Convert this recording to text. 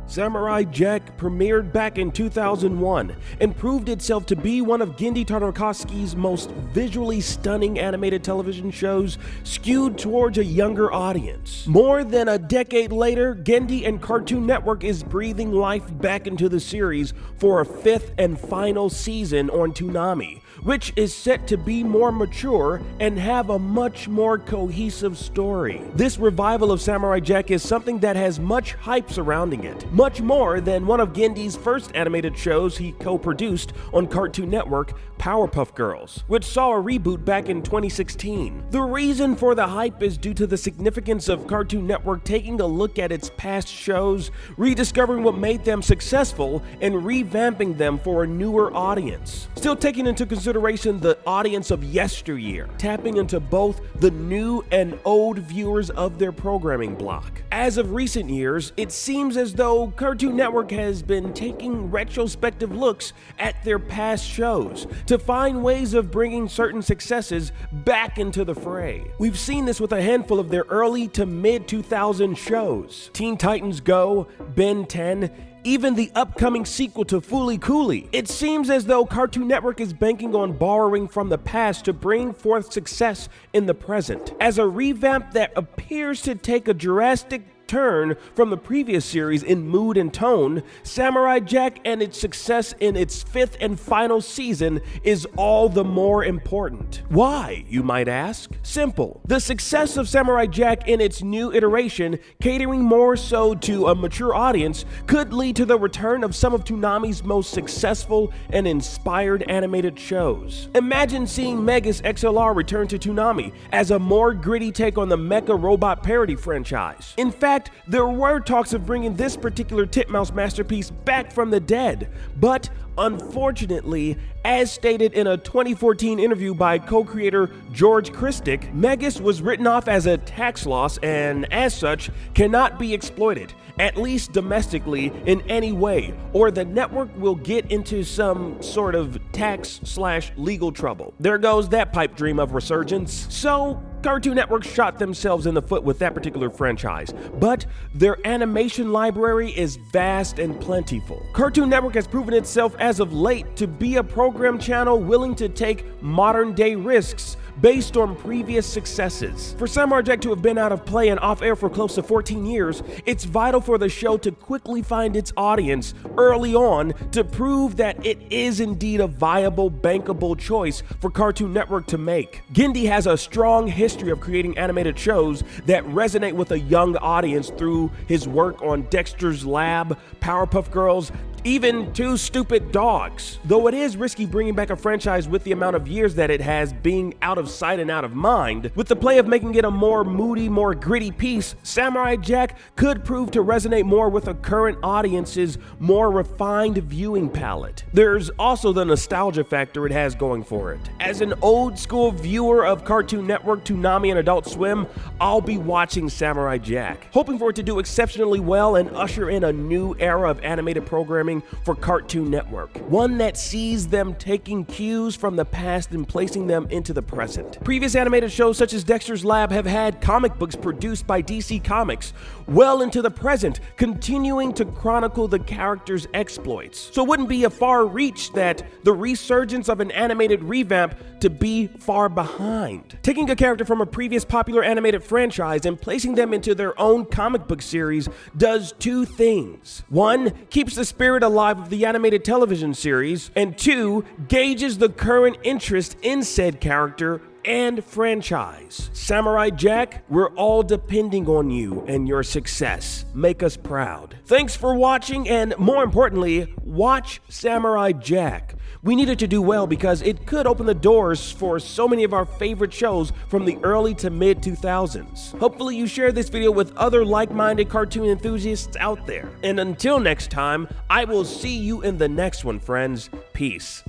Samurai Jack premiered back in 2001 and proved itself to be one of Genndy Tartakovsky's most visually stunning animated television shows, skewed towards a younger audience. More than a decade later, Genndy and Cartoon Network is breathing life back into the series for a fifth and final season on TOONAMI, which is set to be more mature and have a much more cohesive story. This revival of Samurai Jack is something that has much hype surrounding it, much more than one of Genndy's first animated shows he co-produced on Cartoon Network, Powerpuff Girls, which saw a reboot back in 2016. The reason for the hype is due to the significance of Cartoon Network taking a look at its past shows, rediscovering what made them successful, and revamping them for a newer audience. Still taking into consideration the audience of yesteryear, tapping into both the new and old viewers of their programming block. As of recent years, it seems as though Cartoon Network has been taking retrospective looks at their past shows to find ways of bringing certain successes back into the fray. We've seen this with a handful of their early to mid-2000 shows: Teen Titans Go, Ben 10, even the upcoming sequel to Fooly Cooly. It seems as though Cartoon Network is banking on borrowing from the past to bring forth success in the present. As a revamp that appears to take a drastic turn from the previous series in mood and tone, Samurai Jack and its success in its fifth and final season is all the more important. Why, you might ask? Simple. The success of Samurai Jack in its new iteration, catering more so to a mature audience, could lead to the return of some of TOONAMI's most successful and inspired animated shows. Imagine seeing Megas XLR return to TOONAMI as a more gritty take on the mecha robot parody franchise. In fact, there were talks of bringing this particular Titmouse masterpiece back from the dead, but unfortunately, as stated in a 2014 interview by co-creator George Christic, Megas was written off as a tax loss and, as such, cannot be exploited, at least domestically, in any way, or the network will get into some sort of tax/legal trouble. There goes that pipe dream of resurgence. So, Cartoon Network shot themselves in the foot with that particular franchise, but their animation library is vast and plentiful. Cartoon Network has proven itself as of late to be a program channel willing to take modern-day risks based on previous successes. For Samurai Jack to have been out of play and off-air for close to 14 years, it's vital for the show to quickly find its audience early on to prove that it is indeed a viable, bankable choice for Cartoon Network to make. Genndy has a strong history of creating animated shows that resonate with a young audience through his work on Dexter's Lab, Powerpuff Girls, even Two Stupid Dogs. Though it is risky bringing back a franchise with the amount of years that it has being out of sight and out of mind, with the play of making it a more moody, more gritty piece, Samurai Jack could prove to resonate more with a current audience's more refined viewing palette. There's also the nostalgia factor it has going for it. As an old school viewer of Cartoon Network, TOONAMI, and Adult Swim, I'll be watching Samurai Jack, hoping for it to do exceptionally well and usher in a new era of animated programming for Cartoon Network, one that sees them taking cues from the past and placing them into the present. Previous animated shows such as Dexter's Lab have had comic books produced by DC Comics well into the present, continuing to chronicle the characters' exploits. So it wouldn't be a far reach that the resurgence of an animated revamp to be far behind. Taking a character from a previous popular animated franchise and placing them into their own comic book series does two things. One, keeps the spirit alive of the animated television series, and two, gauges the current interest in said character and franchise. Samurai Jack, we're all depending on you and your success. Make us proud. Thanks for watching, and more importantly, watch Samurai Jack. We need it to do well because it could open the doors for so many of our favorite shows from the early to mid 2000s. Hopefully you share this video with other like-minded cartoon enthusiasts out there. And until next time, I will see you in the next one, friends. Peace.